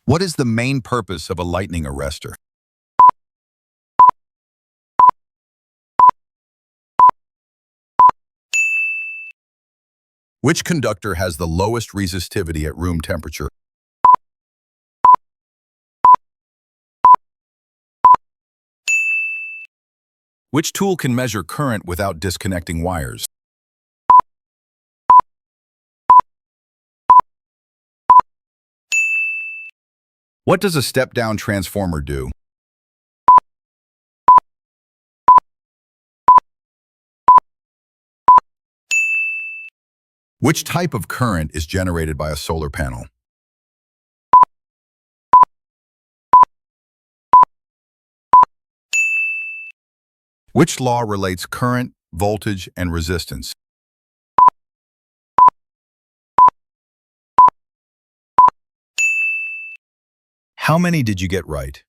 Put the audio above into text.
What is the main purpose of a lightning arrestor? Which conductor has the lowest resistivity at room temperature? Which tool can measure current without disconnecting wires? What does a step-down transformer do? Which type of current is generated by a solar panel? Which law relates current, voltage, and resistance? How many did you get right?